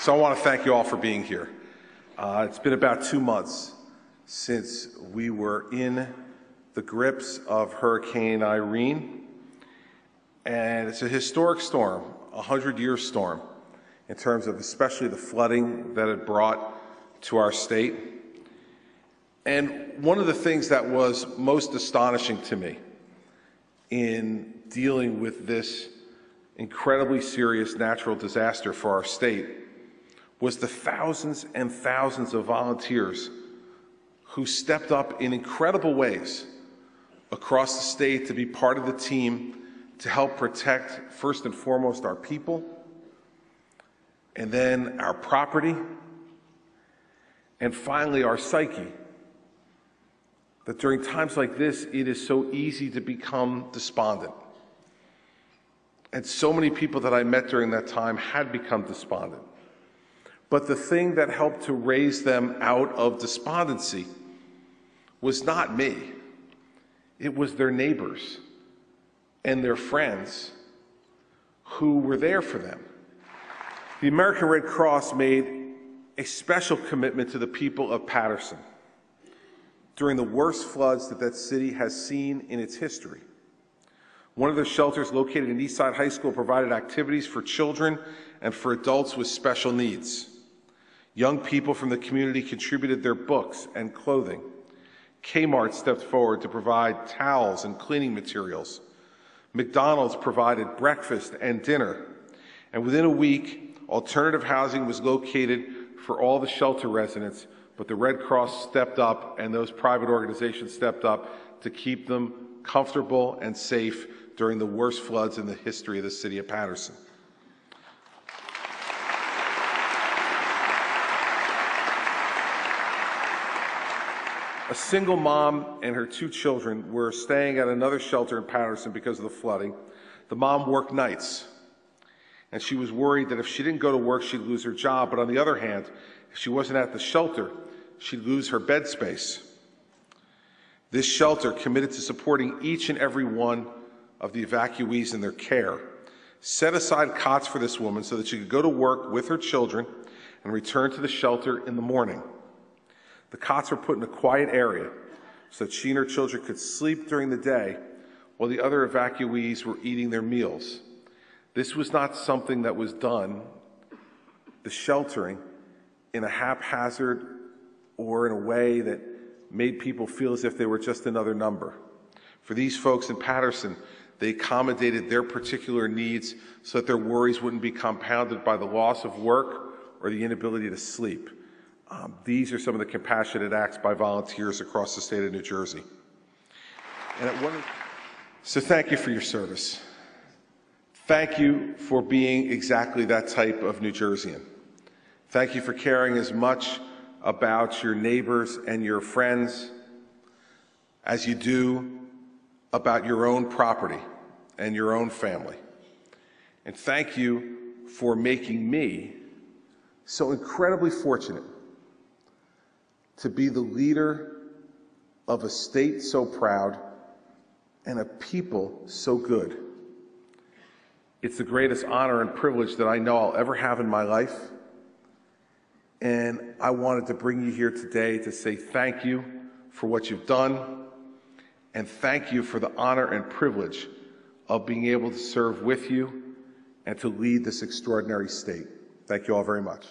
So I want to thank you all for being here. It's been about 2 months since we were in the grips of Hurricane Irene, and it's a historic storm, a 100-year storm, in terms of especially the flooding that it brought to our state. And one of the things that was most astonishing to me in dealing with this incredibly serious natural disaster for our state was the thousands and thousands of volunteers who stepped up in incredible ways across the state to be part of the team to help protect, first and foremost, our people, and then our property, and finally our psyche. That during times like this, it is so easy to become despondent. And so many people that I met during that time had become despondent. But the thing that helped to raise them out of despondency was not me. It was their neighbors and their friends who were there for them. The American Red Cross made a special commitment to the people of Paterson during the worst floods that that city has seen in its history. One of their shelters located in Eastside High School provided activities for children and for adults with special needs. Young people from the community contributed their books and clothing. Kmart stepped forward to provide towels and cleaning materials. McDonald's provided breakfast and dinner. And within a week, alternative housing was located for all the shelter residents, but the Red Cross stepped up and those private organizations stepped up to keep them comfortable and safe during the worst floods in the history of the city of Paterson. A single mom and her 2 children were staying at another shelter in Paterson because of the flooding. The mom worked nights, and she was worried that if she didn't go to work, she'd lose her job. But on the other hand, if she wasn't at the shelter, she'd lose her bed space. This shelter, committed to supporting each and every one of the evacuees in their care, set aside cots for this woman so that she could go to work with her children and return to the shelter in the morning. The cots were put in a quiet area so that she and her children could sleep during the day while the other evacuees were eating their meals. This was not something that was done, the sheltering, in a haphazard or in a way that made people feel as if they were just another number. For these folks in Paterson, they accommodated their particular needs so that their worries wouldn't be compounded by the loss of work or the inability to sleep. These are some of the compassionate acts by volunteers across the state of New Jersey. So thank you for your service. Thank you for being exactly that type of New Jerseyan. Thank you for caring as much about your neighbors and your friends as you do about your own property and your own family. And thank you for making me so incredibly fortunate to be the leader of a state so proud and a people so good. It's the greatest honor and privilege that I know I'll ever have in my life. And I wanted to bring you here today to say thank you for what you've done, and thank you for the honor and privilege of being able to serve with you and to lead this extraordinary state. Thank you all very much.